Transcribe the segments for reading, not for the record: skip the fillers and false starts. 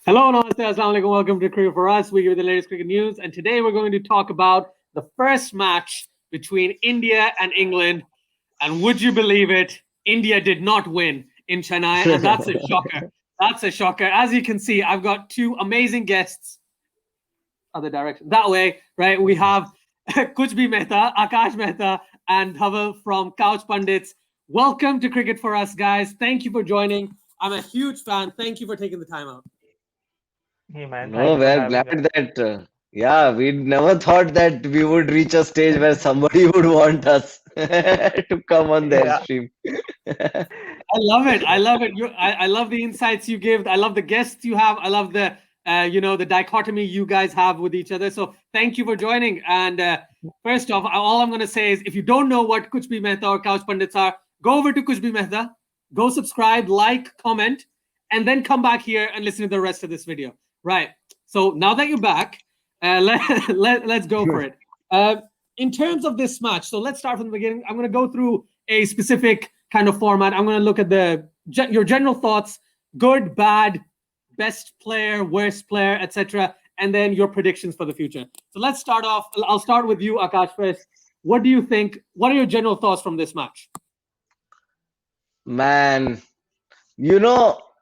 Hello, namaste, assalamu alaikum. Welcome to Cricket for Us. We give you the latest cricket news, and today we're going to talk about the first match between India and England. And would you believe it? India did not win in Chennai, and that's a shocker. That's a shocker. As you can see, I've got two amazing guests. Other direction. That way, right? We have Kuch Mehta, Aakash Mehta, and Dhaval from Couch Pundits. Welcome to Cricket for Us, guys. Thank you for joining. I'm a huge fan. Thank you for taking the time out. Hey man, No, thanks for we're having glad us. that, yeah, we never thought that we would reach a stage where somebody would want us to come on their Yeah, stream. I love it. I love it. I love the insights you give. I love the guests you have. I love the the dichotomy you guys have with each other. So thank you for joining. And first off, all I'm going to say is, if you don't know what Kuch Mehta or Couch Pundits are, go over to Kuch Mehta, go subscribe, like, comment, and then come back here and listen to the rest of this video. Right. So now that you're back, let's go for it. In terms of this match, so let's start from the beginning. I'm going to go through a specific kind of format. I'm going to look at your general thoughts, good, bad, best player, worst player, etc., and then your predictions for the future. So let's start off. I'll start with you, Aakash, first. What do you think? What are your general thoughts from this match? Man,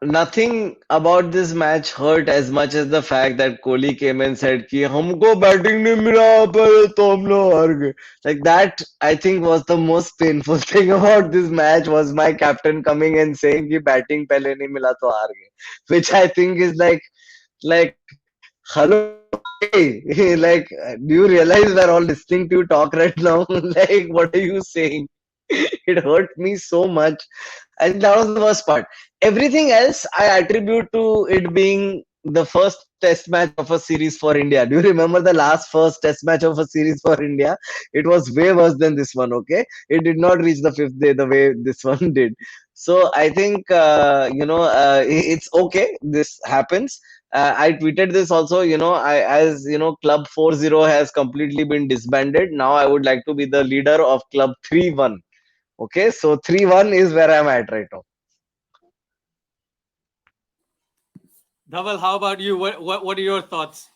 nothing about this match hurt as much as the fact that Kohli came and said कि हमको batting नहीं मिला पर तो हम लोग हार गए. Like that, I think was the most painful thing about this match was my captain coming and saying कि batting पहले नहीं मिला तो हार गए, which I think is like hello bhai. Like, do you realize we're all listening to you talk right now? Like, what are you saying? It hurt me so much. I think that was the worst part. Everything else I attribute to it being the first test match of a series for India. Do you remember the last first test match of a series for India? It was way worse than this one, okay? It did not reach the fifth day the way this one did. So I think, it's okay. This happens. I tweeted this also, as Club 40 has completely been disbanded. Now I would like to be the leader of Club 31. Okay, so 3-1 is where I'm at right now. Dhaval, how about you? What are your thoughts?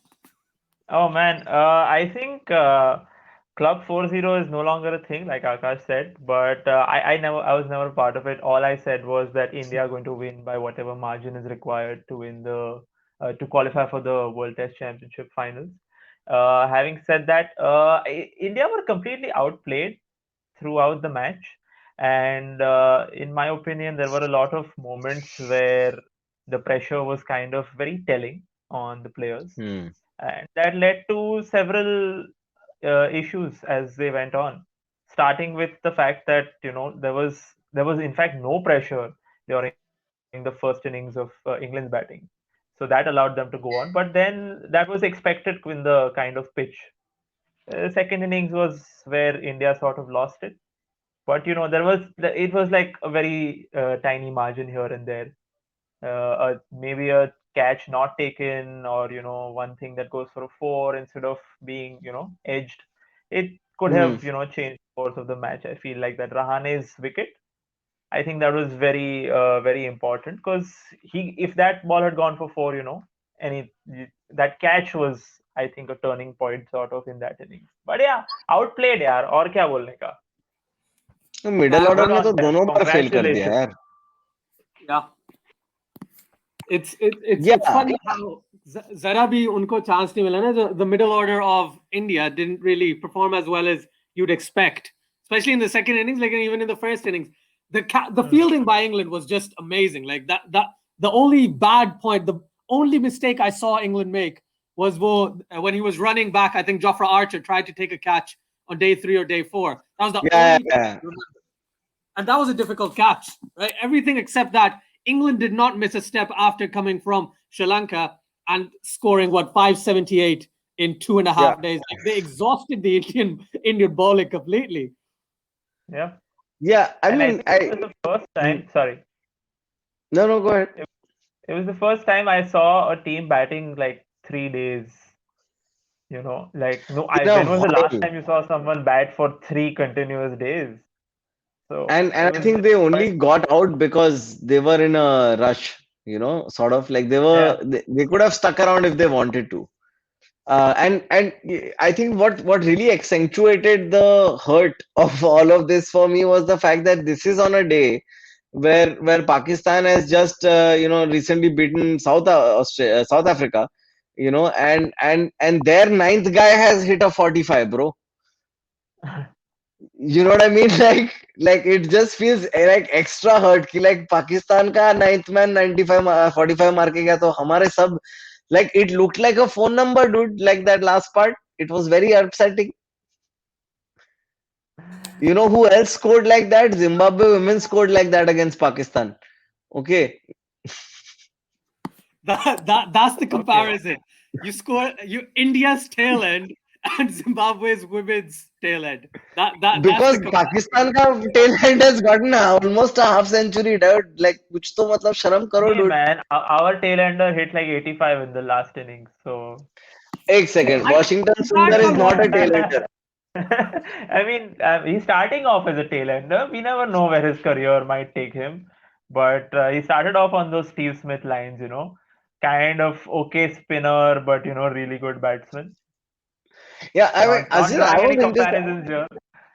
Oh man, I think Club 40 is no longer a thing, like Akash said. But I was never part of it. All I said was that India are going to win by whatever margin is required to win to qualify for the World Test Championship finals. Having said that, India were completely outplayed throughout the match. And in my opinion, there were a lot of moments where the pressure was kind of very telling on the players. Hmm. And that led to several issues as they went on, starting with the fact that there was in fact no pressure during the first innings of England's batting, so that allowed them to go on. But then that was expected in the kind of pitch. Second innings was where India sort of lost it, but it was like a very tiny margin here and there. Maybe a catch not taken, or one thing that goes for a four instead of being edged. It could Hmm. have changed the course of the match. I feel like that Rahane's wicket, I think that was very very important, because he if that ball had gone for four, any that catch was, I think, a turning point sort of in that innings. But yeah, outplayed यार, और क्या बोलने का. Middle order Good में on तो them. दोनों बार fail कर दिया Congratulations. यार. Yeah. It's Yeah, funny how zara bhi unko chance nahi mila na. The middle order of India didn't really perform as well as you'd expect, especially in the second innings. Like even in the first innings, the fielding by England was just amazing. Like that the only bad point, the only mistake I saw England make was when he was running back. I think Jofra Archer tried to take a catch on day 3 or day 4. That was the yeah, only thing I yeah. remember. And that was a difficult catch, right? Everything except that, England did not miss a step after coming from Sri Lanka and scoring 578 in 2.5 days. Like, they exhausted the Indian bowling completely. Yeah. Yeah, I And I mean, think it was the first time. Sorry, no, go ahead. it was the first time I saw a team batting like 3 days. Like no, In a when was the last while. time you saw someone bat for 3 continuous days? So And it I was think they quite. only got out because they were in a rush. sort of like Yeah. they could have stuck around if they wanted to. And I think what really accentuated the hurt of all of this for me was the fact that this is on a day where Pakistan has just recently beaten South Africa, and their ninth guy has hit a 45, bro. You know what I mean? Like it just feels like extra hurt कि like Pakistan का ninth man 45 मार के गया तो हमारे सब like it looked like a phone number, dude. Like that last part, it was very upsetting. You know who else scored like that? Zimbabwe women scored like that against Pakistan. Okay, That's the Okay. comparison. You score India's tail end and Zimbabwe's women's tail end. That's the because comparison. Pakistan का tail end has gotten almost a half century, dude. Like कुछ तो मतलब शर्म करो, Hey dude. man, our tail ender hit like 85 in the last innings. So एक See, second, I Washington can't Sundar is not a compare. tail ender. I mean, he's starting off as a tail ender. We never know where his career might take him. But he started off on those Steve Smith lines, kind of okay spinner, but really good batsman. Yeah, I mean, Not Aziz, I drawing any was interested. comparisons here.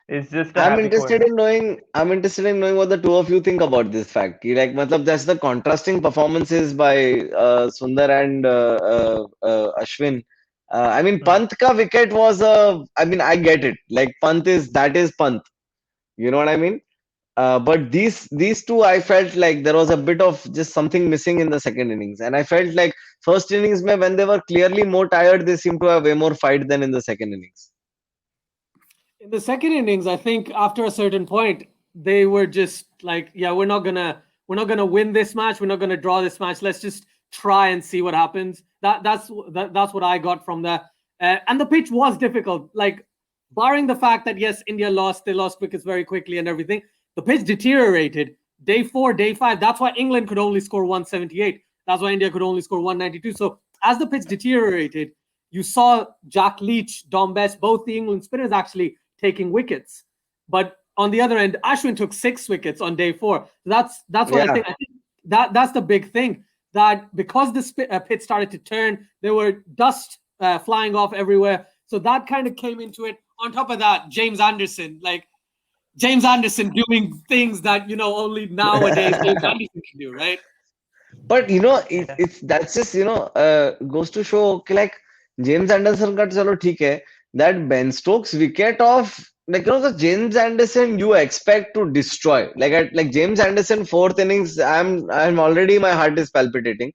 It's just a I'm happy interested coincidence. in knowing. I'm interested in knowing what the two of you think about this fact. कि like, matlab, that's the contrasting performances by Sundar and Ashwin. I mean, Hmm. Pant ka wicket was a. I mean, I get it. Like, Pant is that is Pant. You know what I mean? But these two, I felt like there was a bit of just something missing in the second innings, and I felt like first innings, mein, when they were clearly more tired, they seemed to have way more fight than in the second innings. In the second innings, I think after a certain point, they were just like, yeah, we're not gonna win this match. We're not gonna draw this match. Let's just try and see what happens. That's what I got from that. And the pitch was difficult. Like, barring the fact that yes, India lost, they lost wickets very quickly and everything. The pitch deteriorated. Day 4, day 5. That's why England could only score 178. That's why India could only score 192. So as the pitch deteriorated, you saw Jack Leach, Dom Best, both the England spinners actually taking wickets. But on the other end, Ashwin took 6 wickets on day 4. That's what I Yeah, think. I think that's the big thing, that because the pitch started to turn, there were dust flying off everywhere. So that kind of came into it. On top of that, James Anderson doing things that only nowadays James Anderson can do, right? but Yeah. it's that's just goes to show कि like James Anderson का चलो ठीक है, that Ben Stokes wicket off, like the James Anderson you expect to destroy, like James Anderson fourth innings, I'm already, my heart is palpitating.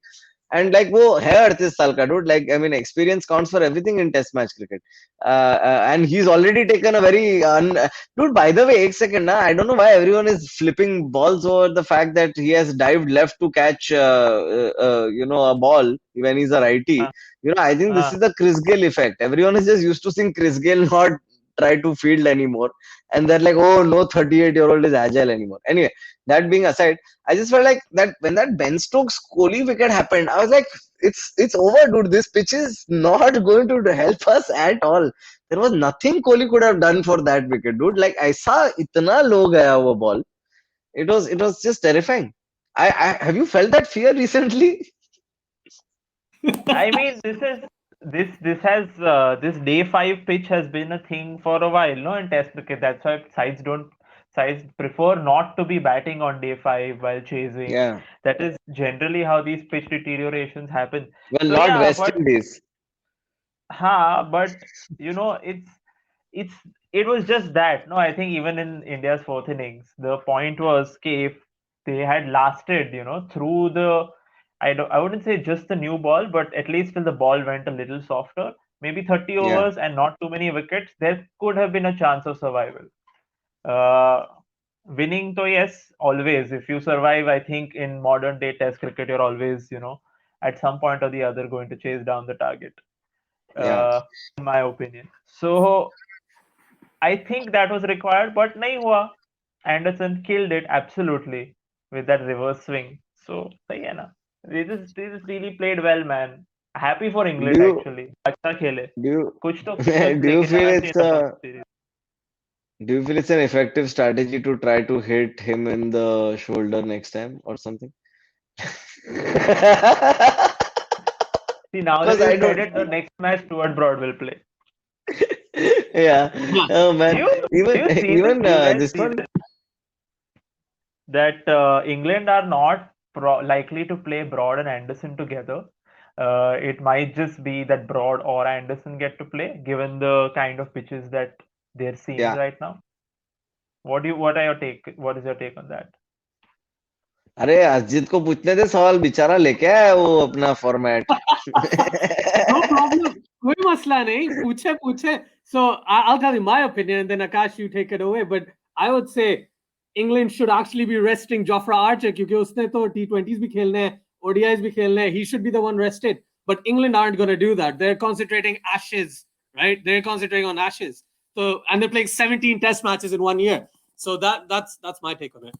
And like वो है 38 साल का dude, like I mean experience counts for everything in test match cricket. And he's already taken a very dude, by the way, एक second na, I don't know why everyone is flipping balls over the fact that he has dived left to catch a ball when he's a righty. Uh, I think this uh, is the Chris Gayle effect. Everyone is just used to seeing Chris Gayle not try to field anymore, and they're like, oh no, 38-year-old is agile anymore. Anyway, that being aside, I just felt like that when that Ben Stokes Kohli wicket happened, I was like, it's over, dude. This pitch is not going to help us at all. There was nothing Kohli could have done for that wicket, dude. Like I saw itna low gaya wo ball. It was just terrifying. I have you felt that fear recently? I mean, this day 5 pitch has been a thing for a while, no, in Test cricket. That's why sides prefer not to be batting on day 5 while chasing. Yeah. That is generally how these pitch deteriorations happen. Well, So not yeah, West but Indies. but it's it was just that. No, I think even in India's fourth innings, the point was okay, if they had lasted, through the I wouldn't say just the new ball, but at least till the ball went a little softer, maybe 30 Yeah. overs and not too many wickets, there could have been a chance of survival. Uh, Winning, though, yes, always. If you survive, I think in modern day Test cricket, you're always, at some point or the other going to chase down the target. Yeah. Uh, in my opinion. So I think that was required, but nahi hua. Anderson killed it absolutely with that reverse swing. So sahi hai na. They just really played well, man. Happy for Do England you actually. अच्छा खेले. do you कुछ तो do you लेके feel जाना चाहिए it's था first series. an effective strategy to try to hit him in the shoulder next time or something? See, now that Because I you said don't. it, the next match Stuart Broad will play. Yeah. Yeah. Oh Do man. you Even do you see this? even Do you guys this see one. this? That England are not likely to play Broad and Anderson together. It might just be that Broad or Anderson get to play, given the kind of pitches that they're seeing Yeah. right now. What are your take? What is your take on that? अरे अजीत को पूछने दे सवाल बेचारा लेके आया वो अपना format. No problem. कोई मसला नहीं. पूछे पूछे. So I'll tell you my opinion, and then Akash, you take it away. But I would say England should actually be resting Jofra Archer क्योंकि उसने तो T20s भी खेलने हैं, ODIs भी खेलने हैं. He should be the one rested. But England aren't going to do that. They're concentrating Ashes, right? They're concentrating on Ashes. So and they're playing 17 Test matches in 1 year. So that's my take on it.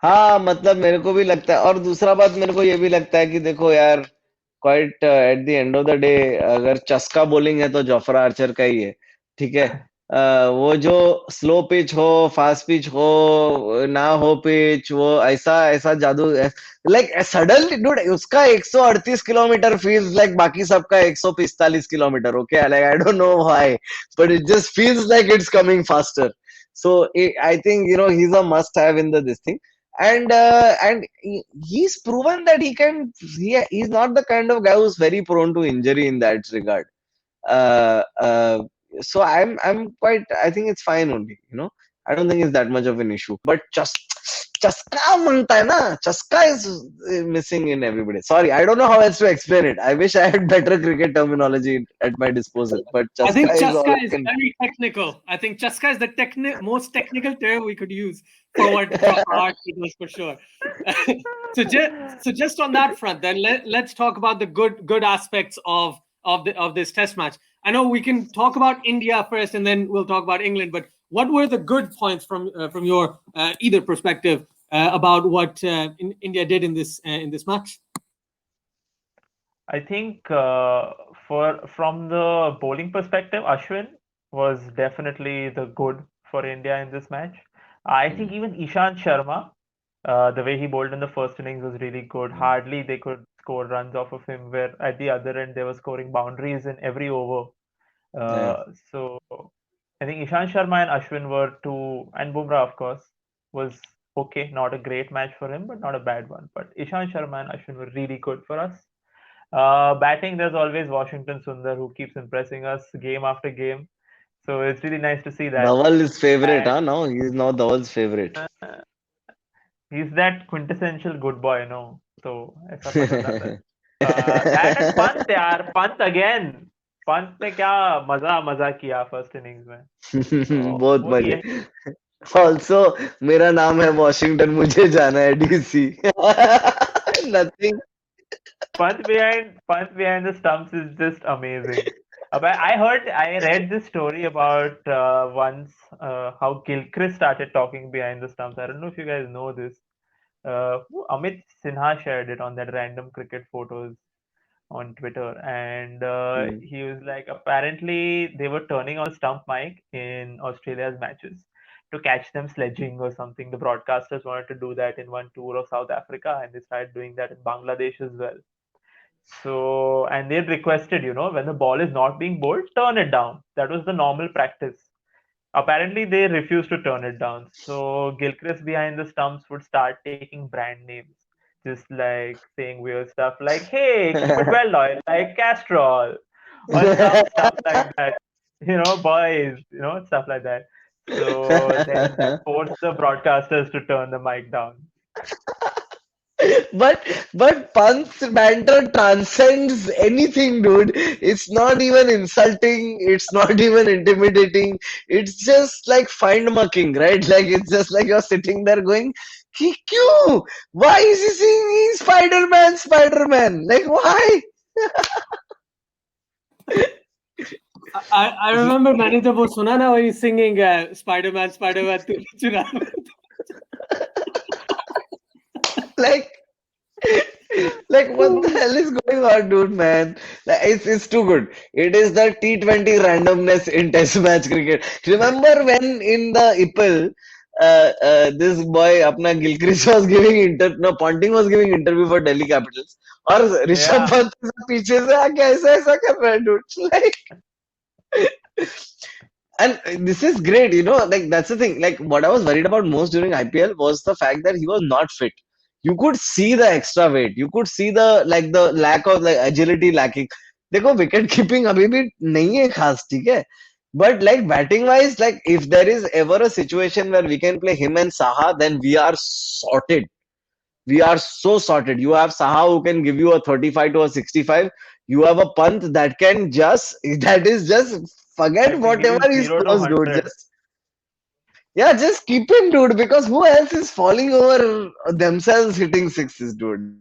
हाँ मतलब मेरे को भी लगता है और दूसरा बात मेरे को ये भी लगता है कि देखो यार quite at the end of the day अगर चस्का बॉलिंग है तो जोफ्रा आर्चर का ही है ठीक है वो जो स्लो पिच हो फास्ट पिच हो ना हो पिच वो ऐसा ऐसा जादू लाइक सडनली डूड उसका 138 किलोमीटर फील्स लाइक बाकी सबका 145 kilometre okay like I don't know why but it just feels like it's coming faster so I think he's a must have in this thing and he's proven that he's not the kind of guy who's very prone to injury in that regard. Uh, uh, so I'm quite. I think it's fine only. I don't think it's that much of an issue. But just chaska mangta hai na. Chaska is missing in everybody. Sorry, I don't know how else to explain it. I wish I had better cricket terminology at my disposal. But I think chaska is all Chaska I is can. very technical. I think Chaska is the most technical term we could use for what proper art does for sure. So just on that front, then let's talk about the good aspects of this Test match. I know we can talk about India first, and then we'll talk about England. But what were the good points from your either perspective about what India did in this match? I think from the bowling perspective, Ashwin was definitely the good for India in this match. I think even Ishant Sharma, the way he bowled in the first innings was really good. Hardly they could score runs off of him, where at the other end they were scoring boundaries in every over. Yeah. So I think Ishant Sharma and Ashwin were two, and Bumrah, of course, was okay. Not a great match for him, but not a bad one. But Ishant Sharma and Ashwin were really good for us. Batting, there's always Washington Sundar who keeps impressing us game after game. So it's really nice to see that. Dhaval is favorite, And huh? Now he's now Dhaval's favorite. he's that quintessential good boy, no? So ऐसा पता चलता है. That and Pant, यार, Pant again. Pant ने क्या मजा किया first innings में. तो बहुत वो मजे. ये Also, मेरा नाम है वॉशिंगटन मुझे जाना है DC. Nothing. Pant behind the stumps is just amazing. I read this story about once how Gilchrist started talking behind the stumps. I don't know if you guys know this. Amit Sinha shared it on that random cricket photos on Twitter, and he was like, apparently they were turning on the stump mic in Australia's matches to catch them sledging or something. The broadcasters wanted to do that in one tour of South Africa, and they started doing that in Bangladesh as well. So, and they requested, when the ball is not being bowled, turn it down. That was the normal practice. Apparently, they refused to turn it down. So, Gilchrist behind the stumps would start taking brand names, just like saying weird stuff like, hey, keep it well oiled, like Castrol, or some stuff like that. Boys, stuff like that. So, then that forced the broadcasters to turn the mic down. But Pant's banter transcends anything, dude. It's not even insulting. It's not even intimidating. It's just like find mucking, right? Like it's just like you're sitting there going, "Ki क्यों? Why is he singing Spider-Man, Spider-Man? Like why?" I remember मैंने जब वो सुना ना when he's singing Spider-Man तू चुरा Like like what the hell is going on, dude, man? Like, it's too good. It is the T20 randomness in Test match cricket. Remember when in the IPL, this boy, अपना Gilchrist was giving Ponting was giving interview for Delhi Capitals, और Rishabh Yeah. Pant पीछे से आके ऐसा ऐसा कर रहा है, dude. Like, and this is great, like that's the thing. Like what I was worried about most during IPL was the fact that he was not fit. You could see the extra weight. You could see the lack of like agility lacking. देखो wicket keeping अभी भी नहीं है खास, ठीक है, but like batting wise, like if there is ever a situation where we can play him and Saha, then we are sorted. We are so sorted. You have Saha who can give you a 35 to a 65. You have a Pant that can just, that is just, forget That can give whatever you he 0 to scores, dude. 100. Just, yeah, just keep him, dude, because who else is falling over themselves hitting sixes, dude?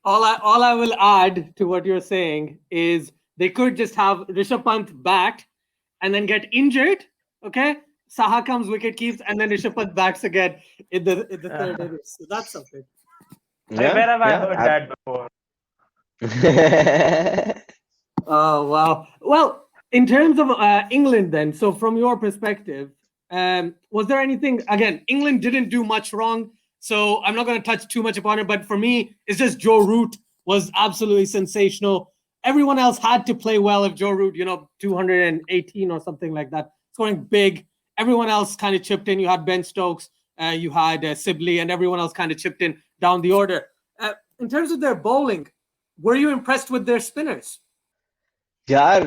All I will add to what you're saying is they could just have Rishabh Pant bat and then get injured. Okay, Saha comes, wicket keeps, and then Rishabh Pant bats again in the third innings. So that's something. Yeah, Where have I yeah. heard that before? Oh wow. Well, in terms of England, then, so from your perspective, was there anything? Again, England didn't do much wrong, so I'm not going to touch too much upon it. But for me, it's just Joe Root was absolutely sensational. Everyone else had to play well. If Joe Root, 218 or something like that, scoring big. Everyone else kind of chipped in. You had Ben Stokes, you had Sibley, and everyone else kind of chipped in down the order. In terms of their bowling, were you impressed with their spinners? यार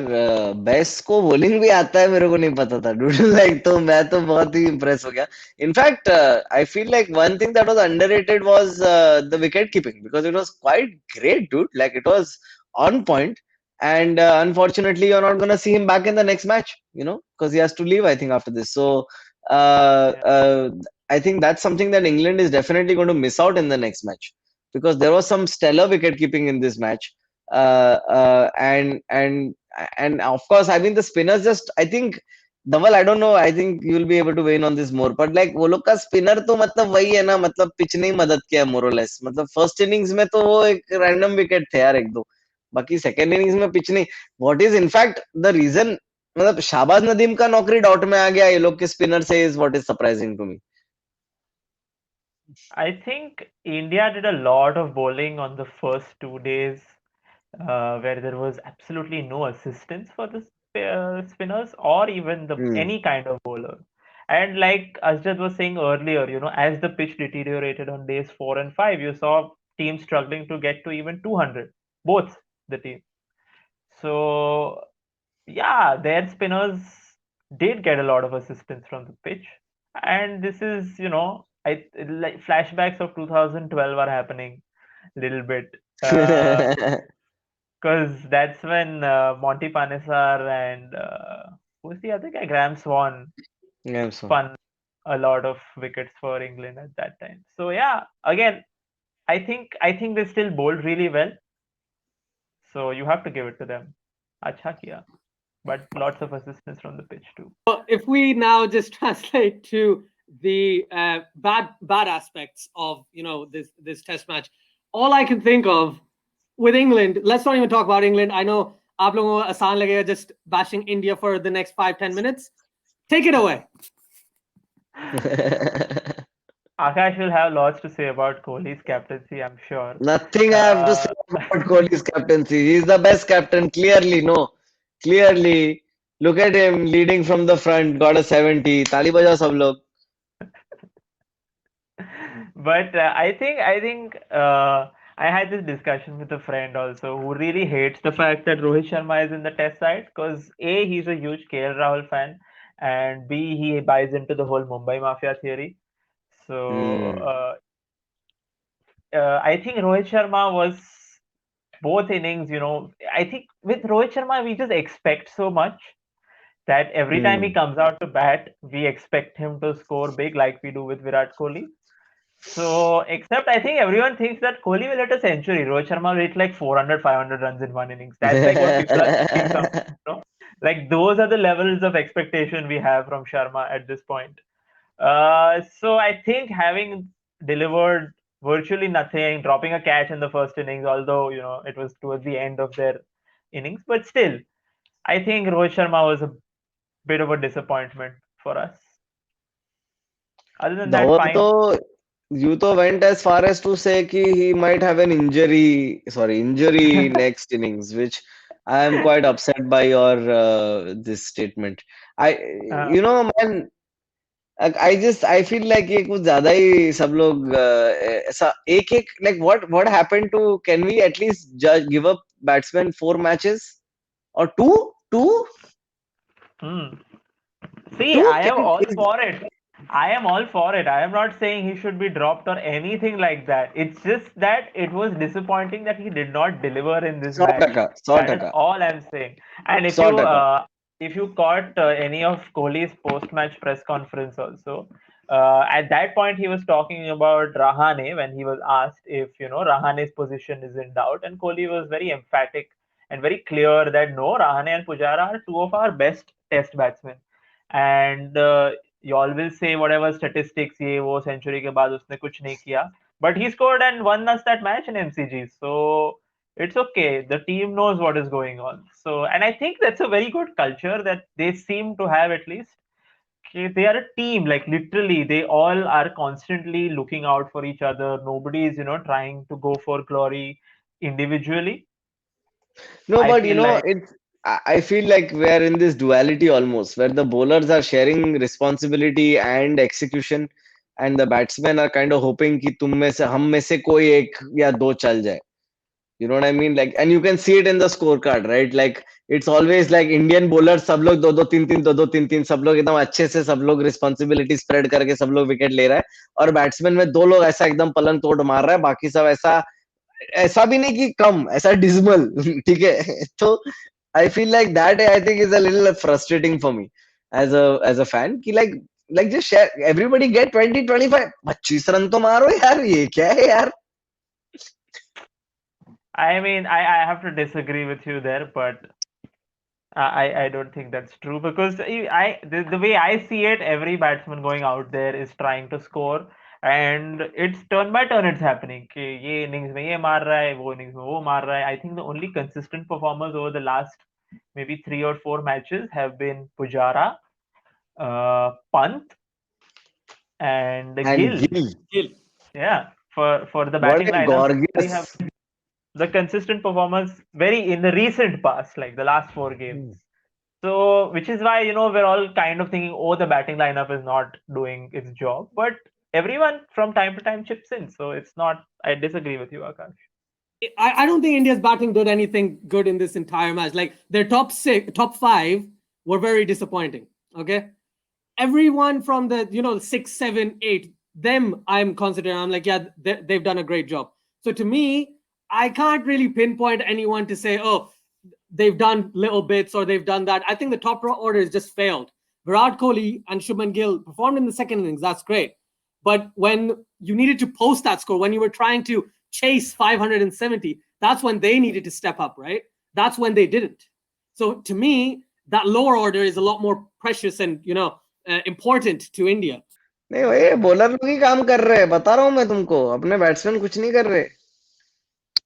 best को bowling भी आता है, मेरे को नहीं पता था, dude. Like तो मैं तो बहुत ही impressed हो गया. In fact, I feel like one thing that was underrated was the wicket keeping, because it was quite great, dude. Like it was on point, and unfortunately you're not gonna see him back in the next match, because he has to leave, I think, after this. So uh, Yeah. uh, I think that's something that England is definitely going to miss out in the next match, because there was some stellar wicket keeping in this match. And of course, I mean, the spinners just, I think, Dhaval, I don't know, I think you'll be able to weigh in on this more, but like वो लोग का spinner तो मतलब वही है ना, मतलब pitch ने ही मदद किया more or less. मतलब फर्स्ट इनिंग्स में तो वो एक रैंडम विकेट थे यार, एक दो, बाकी सेकंड इनिंग्स में पिच नहीं. What is in fact the reason, मतलब शाहबाज नदीम का नौकरी डाउट में आ गया ये लोग के स्पिनर से, is what is surprising to me. I think India did a lot of bowling on the first 2 days, where there was absolutely no assistance for the spinners or even any kind of bowler. And like Asjad was saying earlier, as the pitch deteriorated on days 4 and 5, you saw teams struggling to get to even 200, both the teams. So yeah, their spinners did get a lot of assistance from the pitch, and this is, I like flashbacks of 2012 are happening a little bit, because that's when Monty Panesar and who's the other guy, Graham Swan, Yeah, so. spun a lot of wickets for England at that time. So yeah, again, I think they still bowled really well, so you have to give it to them. Acha kiya. But lots of assistance from the pitch too. So if we now just translate to the bad aspects of this test match, all I can think of with England, let's not even talk about England. I know आप लोगों को आसान लगेगा just bashing India for the next 5-10 minutes. Take it away. Aakash will have lots to say about Kohli's captaincy, I'm sure. Nothing I have to say about Kohli's captaincy. He's the best captain, clearly. No, clearly. Look at him leading from the front, got a 70. Tali baja sab log. But I had this discussion with a friend also who really hates the fact that Rohit Sharma is in the test side, because A, he's a huge KL Rahul fan, and B, he buys into the whole Mumbai Mafia theory. So I think Rohit Sharma was both innings, I think with Rohit Sharma, we just expect so much that every time he comes out to bat, we expect him to score big like we do with Virat Kohli. So, except I think everyone thinks that Kohli will hit a century. Rohit Sharma will hit like 400, 500 runs in one innings. That's like what people are thinking. Like those are the levels of expectation we have from Sharma at this point. So I think having delivered virtually nothing, dropping a catch in the first innings, although it was towards the end of their innings, but still, I think Rohit Sharma was a bit of a disappointment for us. Other than that, Dhawan fine. तो you तो went as far as to say कि he might have an injury next innings, which I am quite upset by your this statement. I Uh, you know man, I feel like ये कुछ ज्यादा ही सब लोग ऐसा एक एक like what happened to, can we at least judge give up batsman 4 matches or two hmm. See, two I am can all is for it. I am all for it. I am not saying he should be dropped or anything like that. It's just that it was disappointing that he did not deliver in this match. 100% 100% That is all I'm saying. And 100%. if you caught any of Kohli's post-match press conference also, at that point he was talking about Rahane when he was asked if Rahane's position is in doubt, and Kohli was very emphatic and very clear that no, Rahane and Pujara are two of our best Test batsmen. And you all will say whatever statistics ये वो century के बाद उसने कुछ नहीं किया, but he scored and won us that match in MCG, so it's okay, the team knows what is going on. So, and I think that's a very good culture that they seem to have, at least. Okay, they are a team, like literally they all are constantly looking out for each other. Nobody is trying to go for glory individually. No, I but feel like it's. I feel like we are in this duality almost, where the bowlers are sharing responsibility and execution, and the batsmen are kind of hoping कि तुम में से हम में से कोई एक या दो चल जाए. You know what I mean? Like, and you can see it in the scorecard, right? Like, it's always like Indian bowlers, सब लोग दो दो तीन तीन दो दो तीन तीन सब लोग एकदम अच्छे से सब लोग responsibility spread करके सब लोग विकेट ले रहा है, और बैट्समैन में दो लोग ऐसा एकदम पलंग तोड़ मार रहा है, बाकी सब ऐसा ऐसा भी नहीं कि कम, ऐसा डिसमल. ठीक है. तो I feel like that, I think is a little frustrating for me as a fan कि like just share, everybody get 20-25, 25 run तो मारो यार, ये क्या है यार. I mean, I have to disagree with you there, but I don't think that's true, because the way I see it, every batsman going out there is trying to score, and it's turn by turn it's happening. कि ये innings में ये मार रहा है, वो innings में वो मार रहा है. I think the only consistent performers over the last maybe 3 or 4 matches have been Pujara, Pant, and And Gill. Gill, Kill. Yeah, for the what batting a lineup, they have gorgeous. the consistent performers very in the recent past, like the last 4 games. So, which is why, we're all kind of thinking, oh, the batting lineup is not doing its job. But everyone from time to time chips in. So it's not, I disagree with you, Akash. I don't think India's batting did anything good in this entire match. Like their top five were very disappointing. Okay, everyone from the 6, 7, 8, them I'm considering. I'm like, yeah, they've done a great job. So to me, I can't really pinpoint anyone to say, oh, they've done little bits or they've done that. I think the top order has just failed. Virat Kohli and Shubman Gill performed in the second innings. That's great. But when you needed to post that score, when you were trying to chase 570, that's when they needed to step up, right? That's when they didn't. So to me, that lower order is a lot more precious and important to India. नहीं भाई, bowler लोग ही काम कर रहे हैं, बता रहा हूँ मैं तुमको, अपने बैट्समैन कुछ नहीं कर रहे.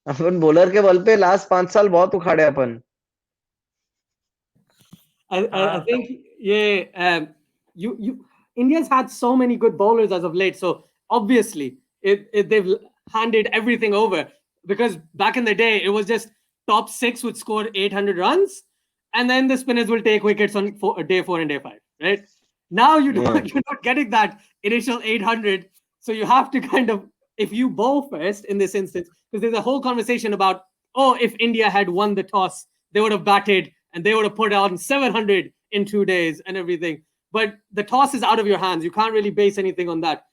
अपन बॉलर के बल पे लास्ट 5 साल बहुत उखाड़े अपन. I think yeah, you India's had so many good bowlers as of late, so obviously they've handed everything over, because back in the day it was just top six would score 800 runs, and then the spinners will take wickets on day 4 and day 5, right? Now you don't Yeah. you're not getting that initial 800, so you have to kind of, if you bowl first in this instance, because there's a whole conversation about, oh, if India had won the toss, they would have batted and they would have put on 700 in 2 days and everything. But the toss is out of your hands. You can't really base anything on that.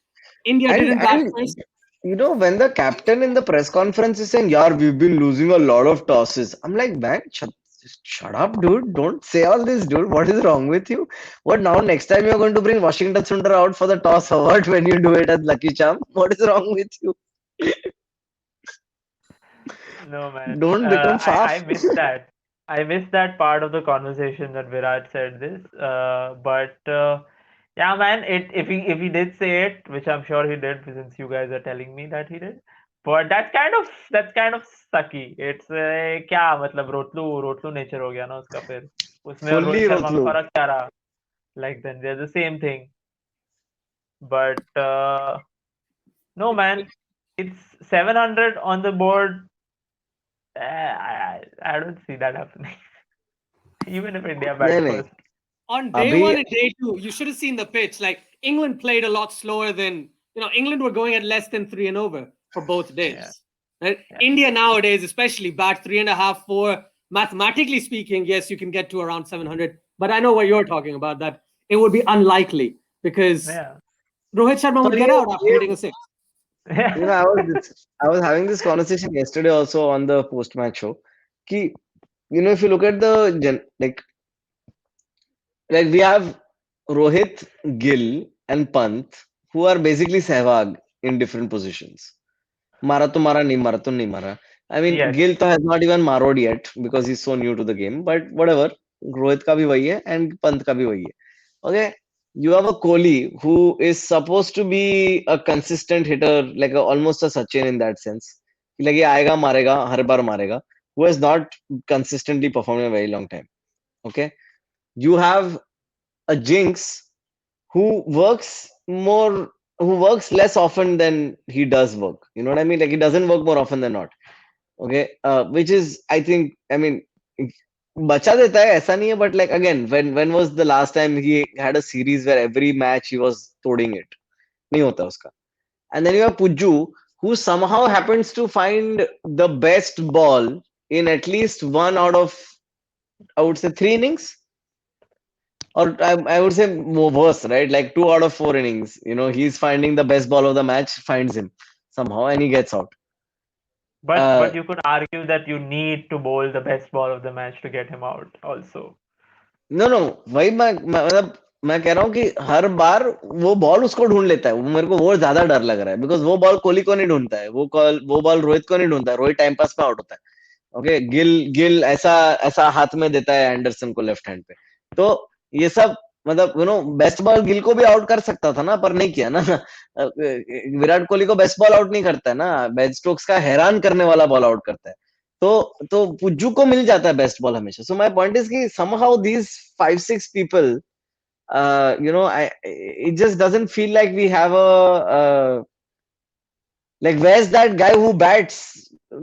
India didn't bat And first. when the captain in the press conference is saying, "Yeah, we've been losing a lot of tosses," I'm like, man, just shut up, dude. Don't say all this, dude. What is wrong with you? What now? Next time you're going to bring Washington Sundar out for the toss or what when you do it as Lucky Charm? What is wrong with you? No, man. Don't become I fast. missed that. I missed that part of the conversation that Virat said this. But yeah, man. If he did say it, which I'm sure he did, since you guys are telling me that he did. But that's kind of sucky. It's क्या मतलब रोटलू nature हो गया ना उसका फिर. उसमें और Rohit Fully Sharma में Rotlu. फर्क क्या रहा? Like then they're the same thing. But no, man, it's 700 on the board. I don't see that happening. Even if India नहीं bat नहीं first. On day अभी one and day two, you should have seen the pitch. Like England played a lot slower than England were going at less than 3 and over for both days. Yeah. Right? Yeah. India nowadays, especially bat 3.5, 4. Mathematically speaking, yes, you can get to around 700. But I know what you're talking about. That it would be unlikely because Yeah. Rohit Sharma so would get out after hitting a six. Yeah. I was having this conversation yesterday also on the post match show. Ki, if you look at the like we have Rohit, Gill, and Pant, who are basically Sehwag in different positions. Mara to mara, nahi mara to nahi mara. I mean, Yes. Gill to has not even marrowed yet because he's so new to the game. But whatever, Rohit ka bhi wahi hai and Pant ka bhi wahi hai. Okay, you have a Kohli who is supposed to be a consistent hitter, like almost a Sachin in that sense. Like he aayega marega, har bar marega. Who has not consistently performed in a very long time. Okay, you have a Jinx who works less often than he does work. You know what I mean? Like he doesn't work more often than not. Okay, which is I think I mean बचा देता है ऐसा नहीं है but like again when was the last time he had a series where every match he was throwing it नहीं होता उसका and then you have Pujju who somehow happens to find the best ball in at least one out of I would say 3 innings or I would say more worse, right? Like 2 out of 4 innings. He's finding the best ball of the match, finds him somehow, and he gets out. But you could argue that you need to bowl the best ball of the match to get him out also. No, वही मतलब मैं कह रहा हूँ कि हर बार वो ball उसको ढूंढ लेता है मेरे को वो ज्यादा डर लग रहा है बिकॉज वो बॉल कोहली को नहीं ढूंढता है वो बॉल रोहित को नहीं ढूंढता है रोहित टाइम पास में आउट होता है ओके गिल ऐसा ऐसा हाथ में देता है एंडरसन को लेफ्ट हैंड पे तो ये सब मतलब बेस्ट बॉल गिल को भी आउट कर सकता था ना पर नहीं किया ना विराट कोहली को बेस्ट बॉल आउट नहीं करता है ना बेन स्टोक्स का हैरान करने वाला बॉल आउट करता है तो पुज्जू को मिल जाता है बेस्ट बॉल हमेशा सो माय पॉइंट इज कि somehow these 5-6 people it just doesn't feel like we have like where's that guy who bats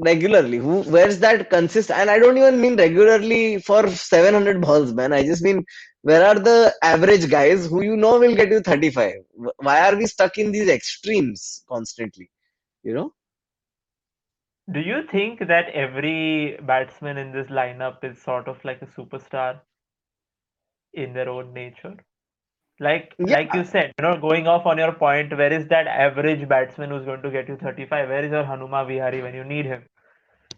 regularly where's that consist and I don't even mean regularly for 700 balls man I just mean where are the average guys who will get you 35 why are we stuck in these extremes constantly you know Do you think that every batsman in this lineup is sort of like a superstar in their own nature? Like you yeah said, going off on your point, where is that average batsman who's going to get you 35? Where is your Hanuma Vihari when you need him?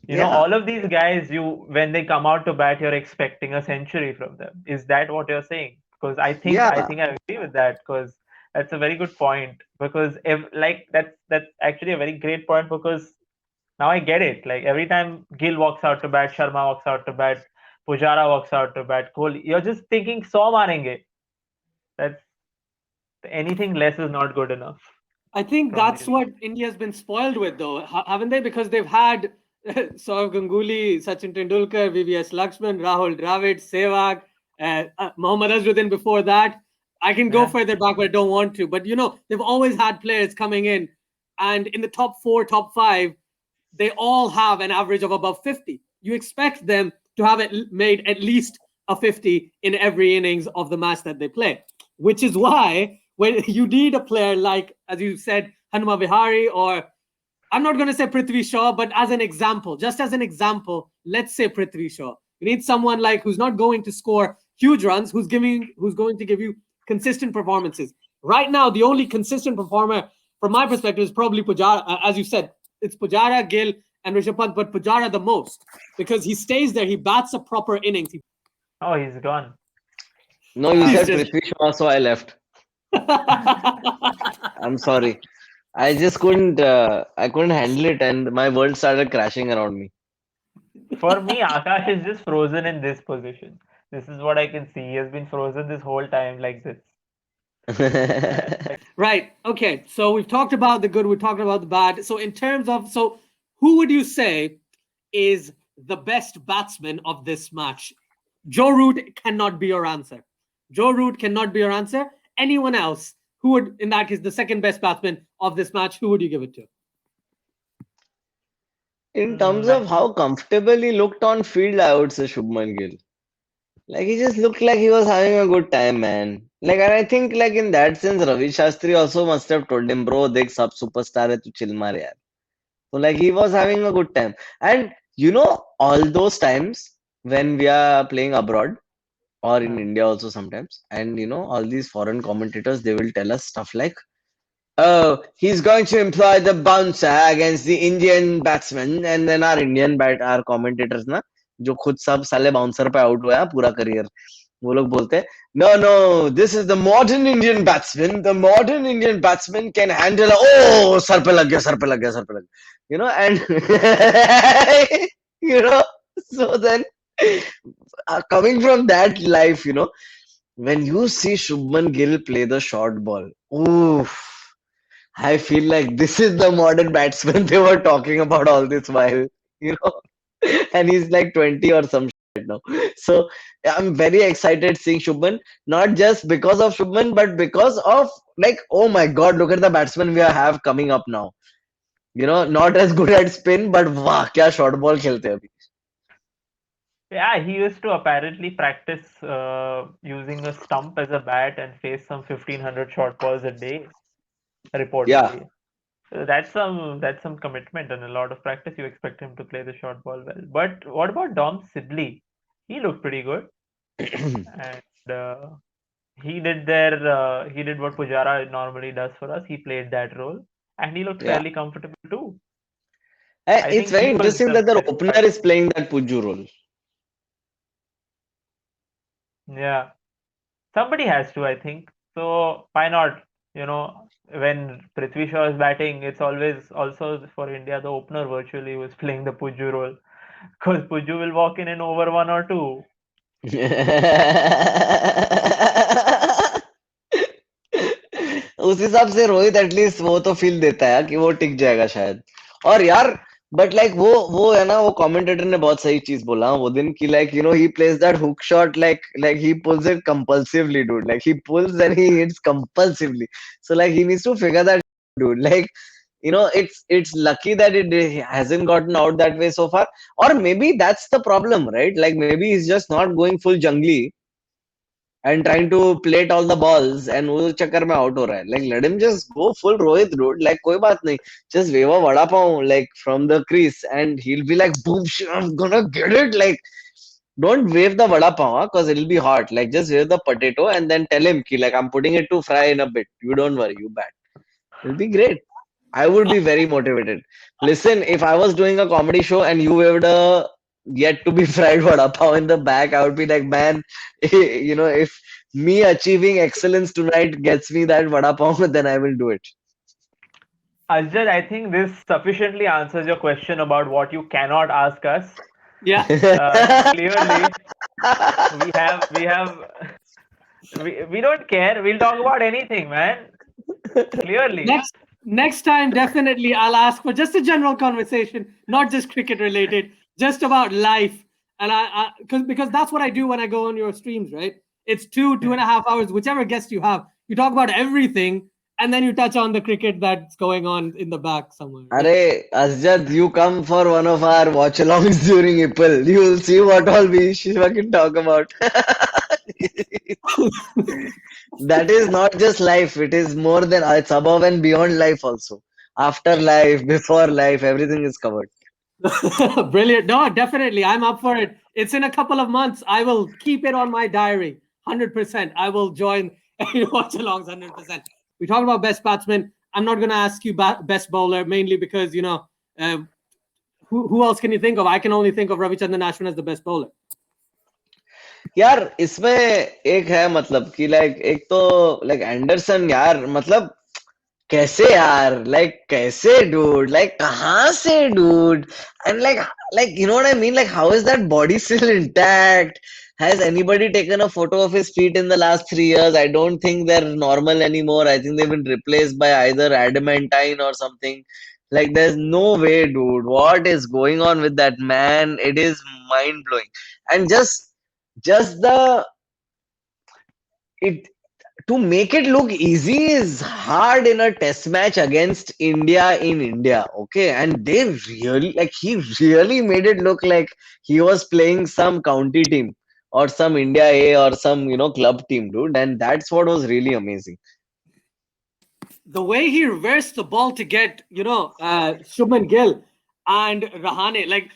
yeah All of these guys, when they come out to bat, you're expecting a century from them. Is that what you're saying? Because I yeah think I agree with that. Because that's a very good point. Because if like that's actually a very great point. Because now I get it. Like every time Gill walks out to bat, Sharma walks out to bat, Pujara walks out to bat, Kohli, you're just thinking 100 marenge. That's anything less is not good enough. I think From that's these. what India's been spoiled with, though, haven't they? Because they've had Saurav Ganguly, Sachin Tendulkar, VVS Lakshman, Rahul Dravid, Sehwag, Mohammad Azharuddin before that. I can go Yeah. further back, but I don't want to. But, they've always had players coming in, and in the top 4, top 5, they all have an average of above 50. You expect them to have made at least a 50 in every innings of the match that they play, which is why when you need a player like, as you said, Hanuma Vihari, or I'm not going to say Prithvi Shaw, but as an example, just as an example, let's say Prithvi Shaw. You need someone like who's not going to score huge runs, who's going to give you consistent performances. Right now, the only consistent performer, from my perspective, is probably Pujara. As you said, it's Pujara, Gill, and Rishabh Pant, but Pujara the most because he stays there. He bats a proper innings. Oh, he's gone. no you He's said just- Prithvi Shaw so I left I'm sorry I just couldn't I couldn't handle it and my world started crashing around me For me, Akash is just frozen in this position. This is what I can see. He has been frozen this whole time like this. Right. Okay. So we've talked about the good. We've talked about the bad. So in terms of, who would you say is the best batsman of this match? Joe Root cannot be your answer. Joe Root cannot be your answer. Anyone else? who would, in that case, the second best batsman of this match, who would you give it to? In terms I of how comfortable he looked on field, I would say Shubman Gill. Like he just looked like he was having a good time, man. Like, and I think like in that sense, Ravi Shastri also must have told him, bro, dekh sab superstar hai, tu chill maar yaar. So like he was having a good time. And you know, all those times when we are playing abroad or in India also sometimes, and you know, all these foreign commentators, they will tell us stuff like, oh, he's going to employ the bouncer against the Indian batsman, and then our commentators ना जो खुद सब साले bouncer पे out हुए हैं पूरा career, वो लोग बोलते हैं, no, this is the modern Indian batsman. The modern Indian batsman can handle. Oh, sir पे लग गया, सर पे लग गया, सर पे लग गया. You know, and you know, so then coming from that life, you know, when you see Shubman Gill play the short ball, oof. I feel like this is the modern batsman they were talking about all this while, you know, and he's like 20 or some shit now. So I'm very excited seeing Shubman, not just because of Shubman, but because of like, oh my God, look at the batsman we have coming up now. You know, not as good at spin, but wow, kya short ball khelte hain abhi. Yeah, he used to apparently practice using a stump as a bat and face some 1500 short balls a day, Yeah. reportedly. So that's some commitment and a lot of practice. You expect him to play the short ball well. But what about Dom Sibley? He looked pretty good, and he did what Pujara normally does for us. He played that role, and he looked Yeah. fairly comfortable too. I It's think very he was interesting the that the best opener batsman. is playing that Puju role. Yeah, somebody has to, I think. So why not? You know, when Prithvi Shaw is batting, it's always also for India the opener virtually who is playing the Puju role, because Puju will walk in over one or two. उस हिसाब से Rohit at least वो तो feel देता है कि वो टिक जाएगा शायद और यार बट लाइक वो है ना वो कमेंटेटर ने बहुत सही चीज बोला वो दिन की like you know he plays that hook shot like he pulls it compulsively dude like he pulls and he hits compulsively so like he needs to figure that dude like you know it's lucky that it hasn't gotten out that way so far or maybe that's the problem right like maybe he's just not going full jungly and trying to plate all the balls and वो चक्कर में out हो रहा है like let him just go full Rohit dude like कोई बात नहीं just wave a vada pav like from the crease and he'll be like boom I'm gonna get it like don't wave the vada pav because it'll be hot like just wave the potato and then tell him ki, like I'm putting it to fry in a bit you don't worry you bat it'll be great I would be very motivated listen if I was doing a comedy show and you waved a yet to be fried vada pav in the back I would be like man you know if me achieving excellence tonight gets me that vada pav then I will do it Ajay, I think this sufficiently answers your question about what you cannot ask us. Yeah. Clearly, we don't care. We'll talk about anything, man. Clearly. Next time, definitely, I'll ask for just a general conversation, not just cricket related, just about life. And because that's what I do when I go on your streams, right? It's 2.5 hours, whichever guest you have. You talk about everything, and then you touch on the cricket that's going on in the back somewhere. Right? Arey, Asjad, you come for one of our watch-alongs during IPL. You'll see what all we fucking talk about. That is not just life. It is more than it's above and beyond life also. After life, before life, everything is covered. Brilliant. No, definitely. I'm up for it. It's in a couple of months. I will keep it on my diary. 100%. I will join watch alongs 100%. We talked about best batsman. I'm not going to ask you best bowler mainly because, you know, who else can you think of? I can only think of Ravichandran Ashwin as the best bowler. यार इसमें एक है मतलब कि like एक तो like Anderson यार मतलब कैसे यार लाइक कैसे डूड लाइक कहाँ से dude and like you know what I mean like how is that body still intact has anybody taken a photo of his feet in the last 3 years I don't think they're normal anymore I think they've been replaced by either adamantine or something like there's no way dude what is going on with that man it is mind blowing and just the it to make it look easy is hard in a test match against India in India. Okay, and they really like he really made it look like he was playing some county team or some India A or some club team, dude, and that's what was really amazing. The way he reversed the ball to get, Shubman Gill and Rahane, like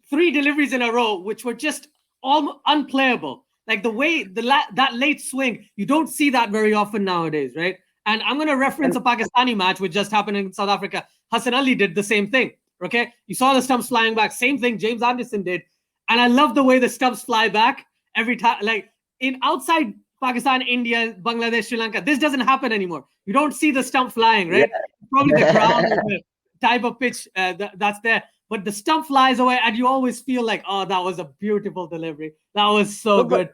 three deliveries in a row, which were just almost unplayable. Like the way that late swing, you don't see that very often nowadays, right? And I'm going to reference a Pakistani match which just happened in South Africa. Hassan Ali did the same thing. Okay, you saw the stumps flying back. Same thing James Anderson did, and I love the way the stumps fly back every time. Like in outside Pakistan, India, Bangladesh, Sri Lanka, this doesn't happen anymore. You don't see the stump flying, right? Probably the ground or the type of pitch that's there. But the stump flies away, and you always feel like, oh, that was a beautiful delivery. That was so No, good.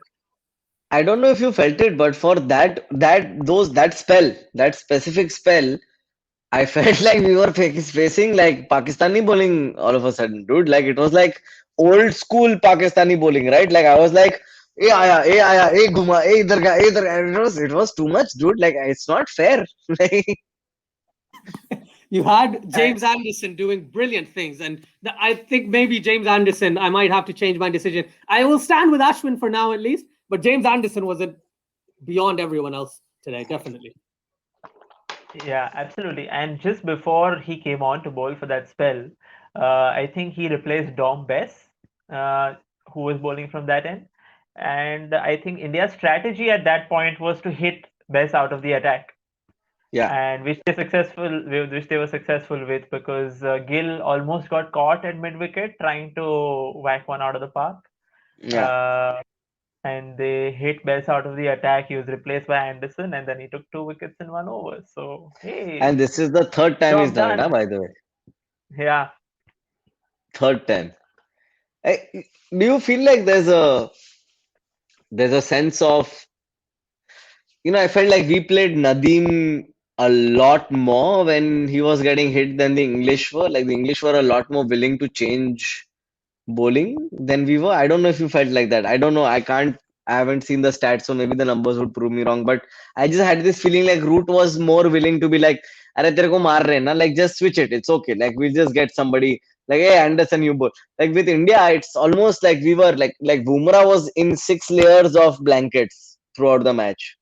I don't know if you felt it, but for that specific spell, I felt like we were facing like Pakistani bowling all of a sudden, dude. Like it was like old school Pakistani bowling, right? Like I was like, eh aaya, eh guma, eh idhar ga, eh idhar ga. It was too much, dude. Like it's not fair. Like, You had James Anderson doing brilliant things, and I think maybe James Anderson, I might have to change my decision. I will stand with Ashwin for now at least, but James Anderson was beyond everyone else today, definitely. Yeah, absolutely. And just before he came on to bowl for that spell, I think he replaced Dom Bess, uh, who was bowling from that end. And I think India's strategy at that point was to hit Bess out of the attack, yeah, and which they were successful with, because Gill almost got caught at mid wicket trying to whack one out of the park. yeah. Uh, and they hit Bess out of the attack. He was replaced by Anderson, and then he took 2 wickets in 1 over. So And hey, this is the third time he's job done it, done. by the way. Yeah. Third time. I, do you feel like there's a sense of I felt like we played Nadeem a lot more when he was getting hit than the English were. Like the English were a lot more willing to change bowling than we were. I don't know if you felt like that. I don't know. I haven't seen the stats, so maybe the numbers would prove me wrong. But I just had this feeling like Root was more willing to be like, "Arey tere ko maar rahe na, like just switch it. It's okay. Like we'll just get somebody like, hey Anderson, you bowl." Like with India, it's almost like we were like Bumrah was in 6 layers of blankets throughout the match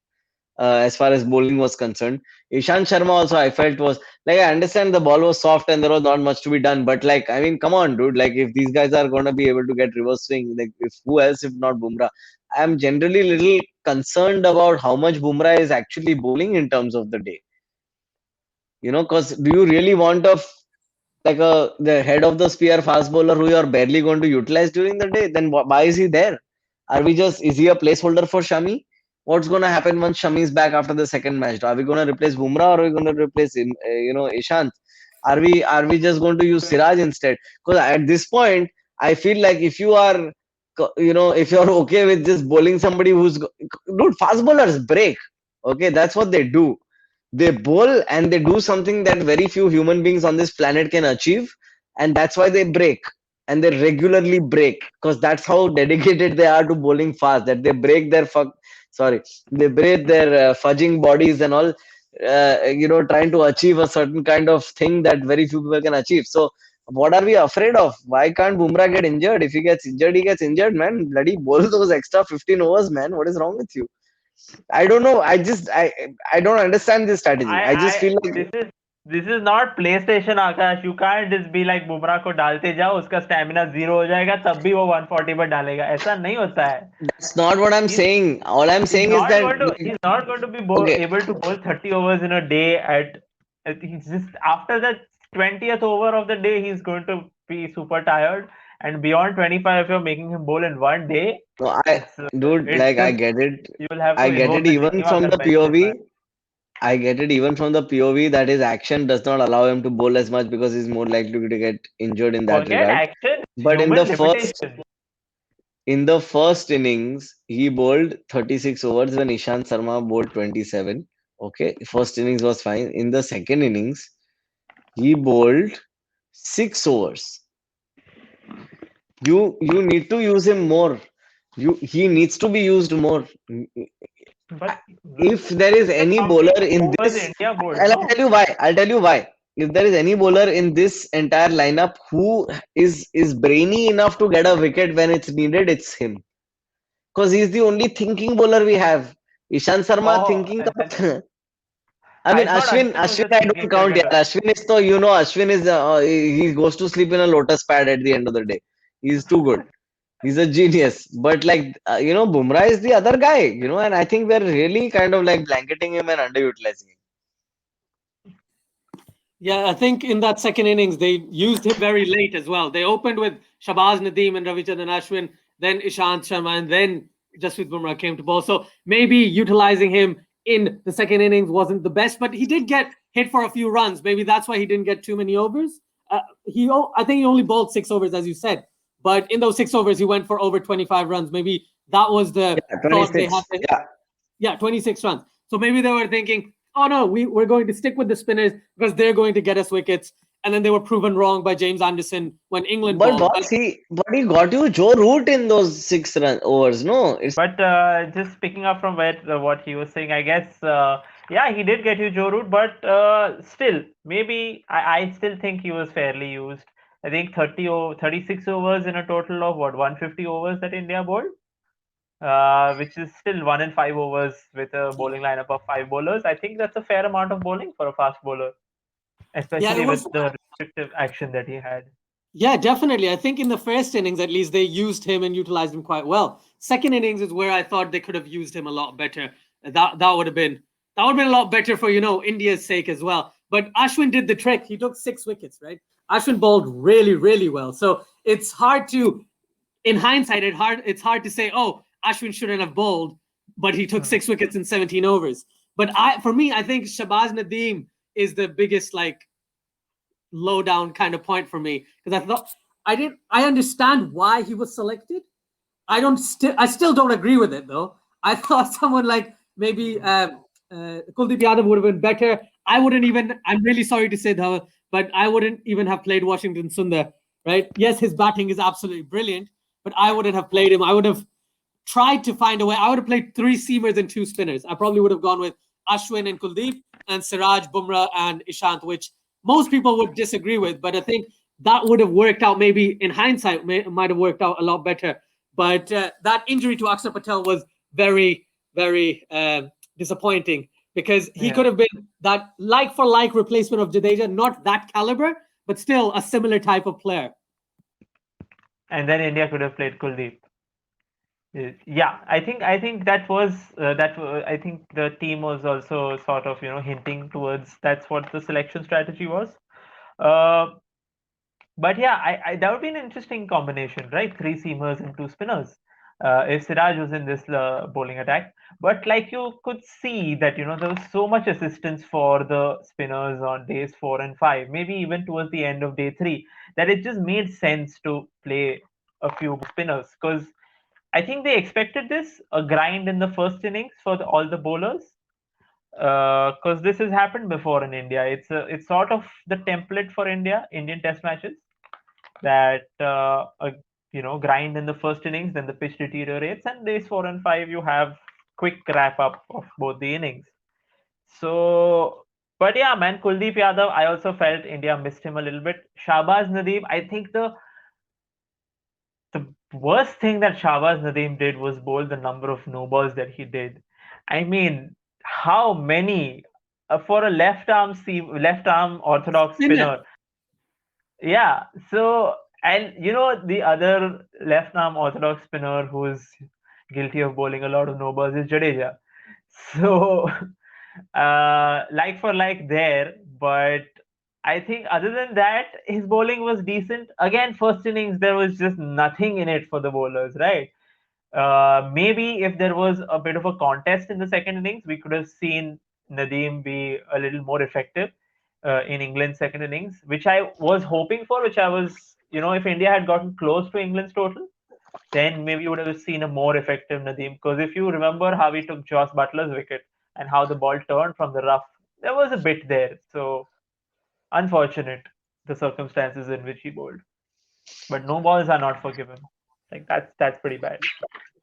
as far as bowling was concerned. Ishan Sharma also I felt was like I understand the ball was soft and there was not much to be done, but like I mean, come on, dude. Like if these guys are gonna be able to get reverse swing, like if who else if not Bumrah? I'm generally little concerned about how much Bumrah is actually bowling in terms of the day. Because do you really want like the head of the spear fast bowler who you are barely going to utilize during the day? Then why is he there? Is he a placeholder for Shami? What's going to happen once Shami is back after the second match? Are we going to replace Bumrah or are we going to replace him, Ishant? Are we just going to use Siraj instead? Because at this point, I feel like if you are, if you're okay with just bowling somebody dude, fast bowlers break. Okay, that's what they do. They bowl and they do something that very few human beings on this planet can achieve, and that's why they break. And they regularly break because that's how dedicated they are to bowling fast. That they break their they break their fudging bodies and all, trying to achieve a certain kind of thing that very few people can achieve. So, what are we afraid of? Why can't Bumrah get injured? If he gets injured, he gets injured, man. Bloody bowl those extra 15 overs, man. What is wrong with you? I don't know. I don't understand this strategy. I just I feel like this is not PlayStation, Akash. You can't just be like Bumrah को डालते जाओ, उसका stamina 0 हो जाएगा, तब भी वो 140 पर डालेगा. ऐसा नहीं होता है. that's not what I'm He's saying. All I'm he's saying is not that going to he's not going to be okay, able to bowl 30 overs in a day. He's just after the 20th over of the day, he's going to be super tired. And beyond 25, if you're making him bowl in one day, no, dude, it's like I just get it. you will have to I get invoke it the even Geneva from the Convention, man. POV. I get it even from the POV that his action does not allow him to bowl as much because he's more likely to get injured in that Forget regard. action, But human limitation. in the first innings, he bowled 36 overs when Ishant Sharma bowled 27. Okay, first innings was fine. In the second innings, he bowled 6 overs. You need to use him more. He needs to be used more. But If there is any bowler in over the this, India board, I'll no? tell you why. I'll tell you why. If there is any bowler in this entire lineup who is brainy enough to get a wicket when it's needed, it's him. Because he's the only thinking bowler we have. Ishan Sharma Oh, thinking. that, I mean, I thought Ashwin, Ashwin was Ashwin, a I thinking don't count. Yeah, cricketer. Ashwin is so Ashwin is he goes to sleep in a lotus pad at the end of the day. He's too good. He's a genius. But like Bumrah is the other guy. And I think we're really kind of like blanketing him and underutilizing him. Yeah, I think in that second innings they used him very late as well. They opened with Shabaz Nadeem and Ravichandran Ashwin, then Ishant Sharma, and then Jasprit Bumrah came to bowl. So maybe utilizing him in the second innings wasn't the best, but he did get hit for a few runs. Maybe that's why he didn't get too many overs. I think he only bowled 6 overs, as you said, but in those 6 overs he went for over 25 runs. Maybe that was the Yeah, thought they 26. had. Yeah. Yeah, 26 runs. So maybe they were thinking, oh no, we're going to stick with the spinners because they're going to get us wickets. And then they were proven wrong by James Anderson when England But bowled. boss, he got you Joe Root in those 6 overs. No, it's But just picking up from where what he was saying, I guess, yeah, he did get you Joe Root, but still, maybe I still think he was fairly used. I think 36 overs in a total of what, 150 overs that India bowled, which is still 1 in 5 overs with a bowling lineup of 5 bowlers. I think that's a fair amount of bowling for a fast bowler, Yeah, it especially with was. the restrictive action that he had. Yeah, definitely. I think in the first innings, at least, they used him and utilized him quite well. Second innings is where I thought they could have used him a lot better. That would have been a lot better for India's sake as well. But Ashwin did the trick. He took 6 wickets, right? Ashwin bowled really, really well. So it's hard to, in hindsight, it's hard to say, oh, Ashwin shouldn't have bowled, but he took Hmm. 6 wickets in 17 overs. But for me, I think Shabaz Nadeem is the biggest low down kind of point for me because I understand why he was selected. I still don't agree with it though. I thought someone like maybe Kuldeep Yadav would have been better. I'm really sorry to say that, but I wouldn't even have played Washington Sundar, right? Yes, his batting is absolutely brilliant, but I wouldn't have played him. I would have tried to find a way. I would have played 3 seamers and 2 spinners. I probably would have gone with Ashwin and Kuldeep and Siraj, Bumrah, and Ishant, which most people would disagree with. But I think that would have worked out. Maybe in hindsight, might have worked out a lot better. But that injury to Akshar Patel was very, very disappointing because he Yeah. could have been that like for like replacement of Jadeja, not that caliber, but still a similar type of player. And then India could have played Kuldeep. Yeah, I think that was I think the team was also sort of hinting towards that's what the selection strategy was. Uh, but yeah, that would be an interesting combination, right? 3 seamers and 2 spinners. If Siraj was in this bowling attack, but like you could see that there was so much assistance for the spinners on days 4 and 5, maybe even towards the end of day 3, that it just made sense to play a few spinners because I think they expected this a grind in the first innings for all the bowlers because this has happened before in India. It's sort of the template for Indian Test matches that a grind in the first innings, then the pitch deteriorates, and days 4 and 5 you have quick wrap up of both the innings. So, but yeah, man, Kuldeep Yadav, I also felt India missed him a little bit. Shahbaz Nadeem, I think the worst thing that Shahbaz Nadeem did was bowl the number of no balls that he did. I mean, how many for a left arm orthodox Spinner. spinner? Yeah. So, and the other left arm orthodox spinner who's guilty of bowling a lot of no balls is Jadeja. So, like for like there, but I think other than that, his bowling was decent. Again, first innings there was just nothing in it for the bowlers, right? Maybe if there was a bit of a contest in the second innings, we could have seen Nadeem be a little more effective in England's second innings, which I was hoping for. Which I was, if India had gotten close to England's total, then maybe you would have seen a more effective Nadeem. Because if you remember how he took Joss Butler's wicket and how the ball turned from the rough, there was a bit there. So unfortunate the circumstances in which he bowled. But no balls are not forgiven. Like that's pretty bad.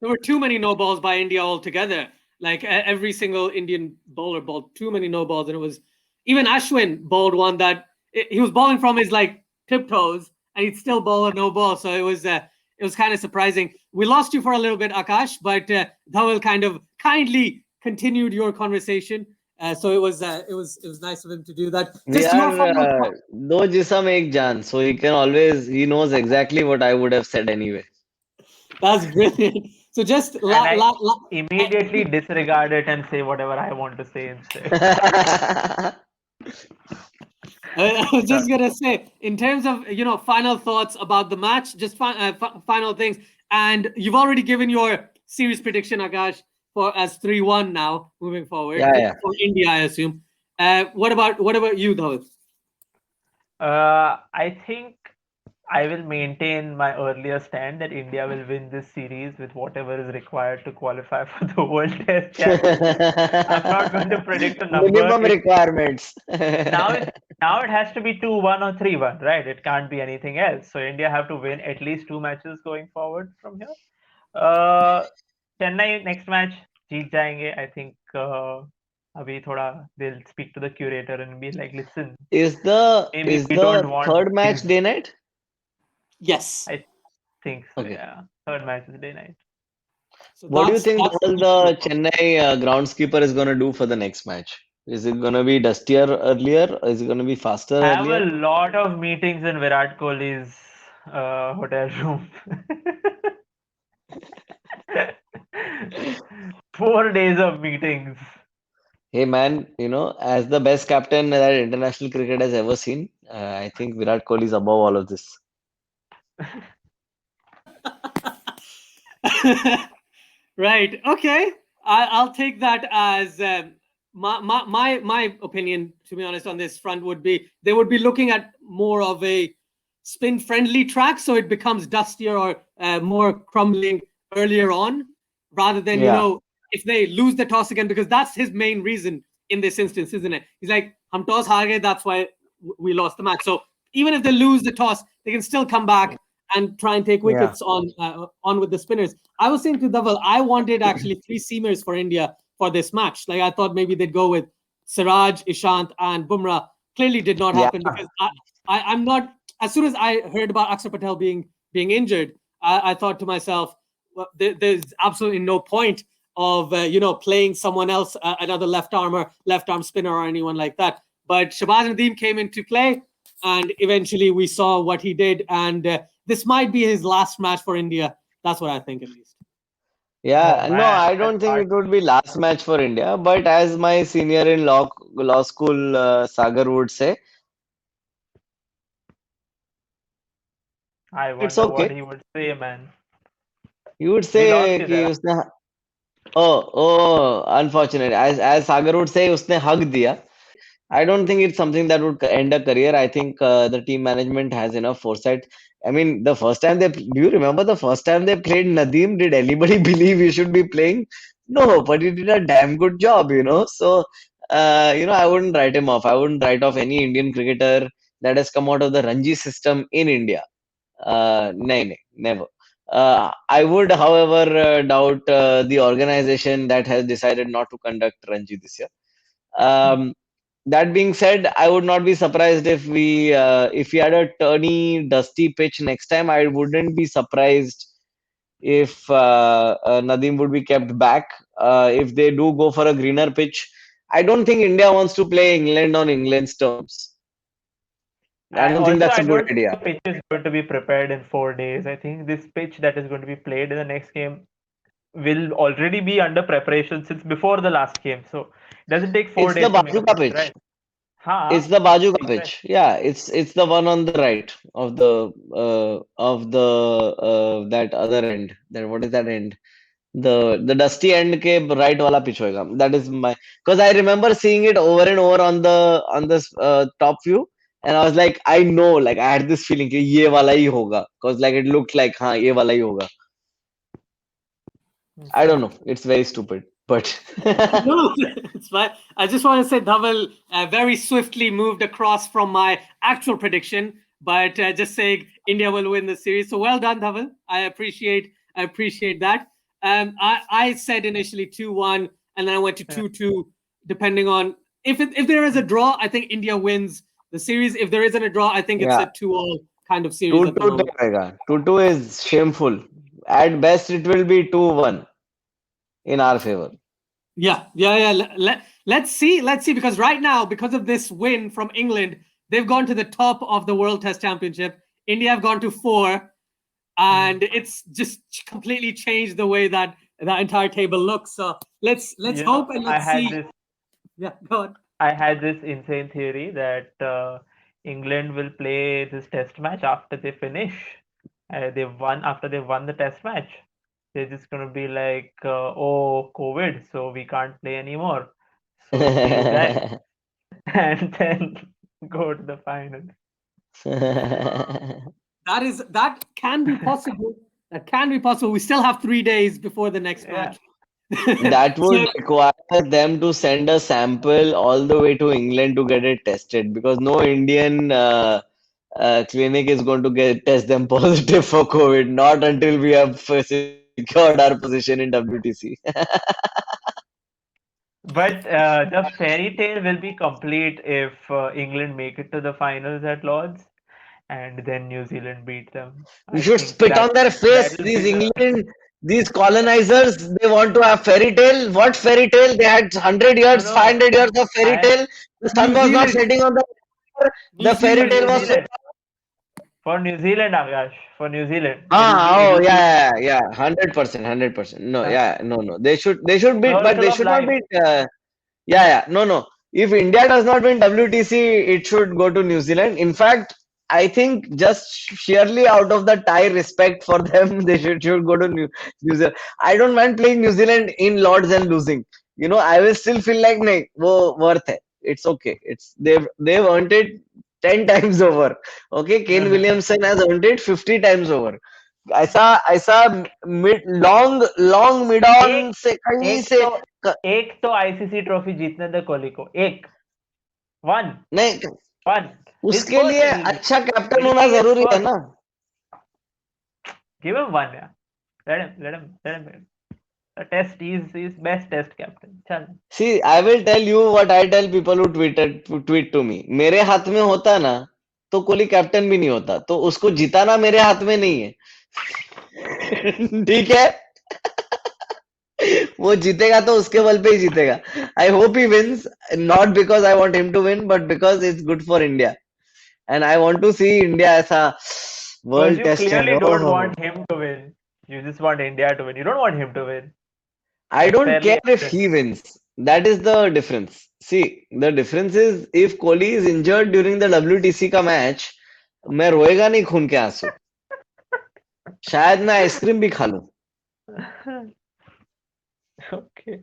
There were too many no balls by India altogether. Like every single Indian bowler bowled too many no balls, and it was even Ashwin bowled one that he was bowling from his like tiptoes, and he'd still bowl a no ball. So it was kind of surprising. We lost you for a little bit, Aakash, but Dhaval kind of kindly continued your conversation. So it was nice of him to do that. We Just your are final thought. do jisam ek jaan, so he knows exactly what I would have said anyway. That's brilliant. So just And I immediately disregard it and say whatever I want to say instead. I was just gonna say, in terms of final thoughts about the match, just final things, and you've already given your series prediction, Akash, for as 3-1 now moving forward Yeah. for India, I assume. What about you, Dhaval? I think I will maintain my earlier stand that India will win this series with whatever is required to qualify for the World Test Championship. I'm not going to predict a number. Minimum requirements. Now it has to be 2-1 or 3-1, right? It can't be anything else. So India have to win at least 2 matches going forward from here. Chennai next match जीत जाएंगे. I think अभी थोड़ा they'll speak to the curator and be like, listen, Is the don't want third match these- day night? Yes. I think so. Okay. Yeah, third match is day night. So What do you think that's all the Chennai groundskeeper is going to do for the next match? Is it going to be dustier earlier? Or is it going to be faster I have earlier? a lot of meetings in Virat Kohli's hotel room. 4 days of meetings. Hey man, as the best captain that international cricket has ever seen, I think Virat Kohli is above all of this. Right. Okay. I'll take that as my opinion. To be honest, on this front would be they would be looking at more of a spin-friendly track, so it becomes dustier or more crumbling earlier on, rather than if they lose the toss again, because that's his main reason in this instance, isn't it? He's like, "Hum toss haar gaye, that's why we lost the match." So even if they lose the toss, they can still come back and try and take wickets on with the spinners. I was saying to Dhaval, I wanted actually 3 seamers for India for this match. Like I thought maybe they'd go with Siraj, Ishant, and Bumrah. Clearly did not happen because I'm not. As soon as I heard about Akshar Patel being injured, I thought to myself, well, there's absolutely no point of playing someone else, another left arm spinner, or anyone like that. But Shabaz Nadeem came into play, and eventually we saw what he did. And this might be his last match for India. That's what I think, at least. Yeah, Oh, no, man, I don't think it would be last match for India. But as my senior in law school, Sagar would say, I it's wonder what okay. he would say, man. He would We say lost कि it. उसने oh, unfortunate. As Sagar would say, उसने hug दिया. I don't think it's something that would end a career. I think the team management has enough foresight. I mean, do you remember the first time they played Nadeem? Did anybody believe he should be playing? No, but he did a damn good job. So, I wouldn't write him off. I wouldn't write off any Indian cricketer that has come out of the Ranji system in India. No, never. I would, however, doubt the organization that has decided not to conduct Ranji this year. That being said, I would not be surprised if we had a turny, dusty pitch next time. I wouldn't be surprised if Nadeem would be kept back. If they do go for a greener pitch, I don't think India wants to play England on England's terms. I don't think that's a good idea. The pitch is going to be prepared in 4 days. I think this pitch that is going to be played in the next game will already be under preparation since before the last game. So it doesn't take 4 It's days the to make a Bajuka pitch, pitch. right? It's the Bajuka pitch. Yeah, it's the one on the right of the that other end. Then what is that end? The dusty end के right वाला pitch होएगा. That is because I remember seeing it over and over on the top view, and I was like, I know, like I had this feeling कि ये वाला ही होगा, because like it looked like हाँ ये वाला ही होगा. I don't know. It's very stupid, but No, it's fine. I just want to say Dhaval very swiftly moved across from my actual prediction, but just saying India will win the series. So well done, Dhaval. I appreciate that. I said initially 2-1, and then I went to 2-2, depending on if there is a draw. I think India wins the series. If there isn't a draw, I think it's a 2-all kind of series at the 2-2 moment. to hoega. 2-2 is shameful. At best, it will be 2-1 in our favor. Yeah. Let's see, because right now, because of this win from England, they've gone to the top of the World Test Championship. India have gone to 4, and it's just completely changed the way that the entire table looks. So let's hope and let's see. Yeah, go on. I had this insane theory that England will play this test match after they finish. After they've won the test match. They're just gonna be like, oh, COVID, so we can't play anymore. So see you guys, and then go to the final. That can be possible. That can be possible. We still have 3 days before the next match. That would require them to send a sample all the way to England to get it tested, because no Indian clinic is going to test them positive for COVID, not until we have secured our position in WTC. But the fairy tale will be complete if England make it to the finals at Lord's, and then New Zealand beat them. We should spit on their face. These colonizers, they want to have fairy tale. What fairy tale? They had 100 years, 500 years of fairy tale. The sun was not setting on the fairy tale was for New Zealand, Aakash. For New Zealand. 100%. No. They should be, but they should not be. No. If India does not win WTC, it should go to New Zealand. In fact, I think just sheerly out of the Thai respect for them, they should go to New Zealand. I don't mind playing New Zealand in Lords and losing. I will still feel like, nahin, wo worth hai. It's okay. They've earned it 10 times over. Okay, Kane Williamson has earned it 50 times over. ऐसा long mid on से कहीं से एक तो ICC trophy जीतने दे कोहली को. One. उसके लिए अच्छा कैप्टन होना जरूरी है ना. Give him one, yeah. Let him. A test, he's best test captain. Chal. See, I will tell you what I tell people who tweet to me. मेरे हाथ में होता ना तो कोहली कैप्टन भी नहीं होता, तो उसको जिताना मेरे हाथ में नहीं है. ठीक है, वो जीतेगा तो उसके बल पे ही जीतेगा. I hope he wins, not because I want him to win, but because it's good for India. And I want to see India as a world test champion. You clearly don't want him to win. You just want India to win. You don't want him to win. I don't care if he wins. That is the difference. See, the difference is if Kohli is injured during the WTC का match, मैं रोएगा नहीं खून के आंसू. शायद मैं ice cream भी खा लूं. Okay.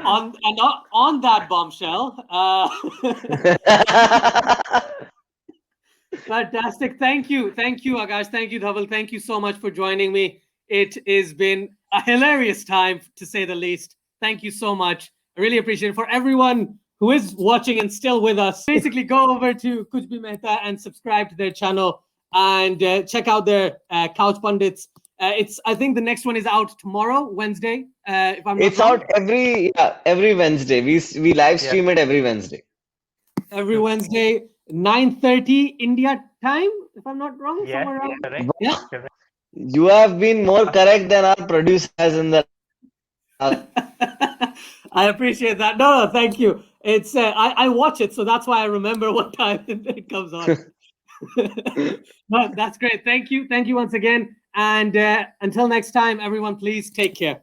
On that bombshell, fantastic. Thank you, Aakash. Thank you, Dhaval. Thank you so much for joining me. It has been a hilarious time, to say the least. Thank you so much. I really appreciate it. For everyone who is watching and still with us, basically go over to Kuch Mehta and subscribe to their channel and check out their Couch Pundits. I think the next one is out tomorrow, Wednesday. If I'm not it's wrong. out every Wednesday. We live stream it every Wednesday. Every Wednesday, 9:30 India time, if I'm not wrong. Somewhere around. Correct. Yeah. Correct. You have been more correct than our producer has in the. I appreciate that. No, thank you. It's I watch it, so that's why I remember what time it comes on. No, that's great. Thank you once again. And until next time, everyone, please take care.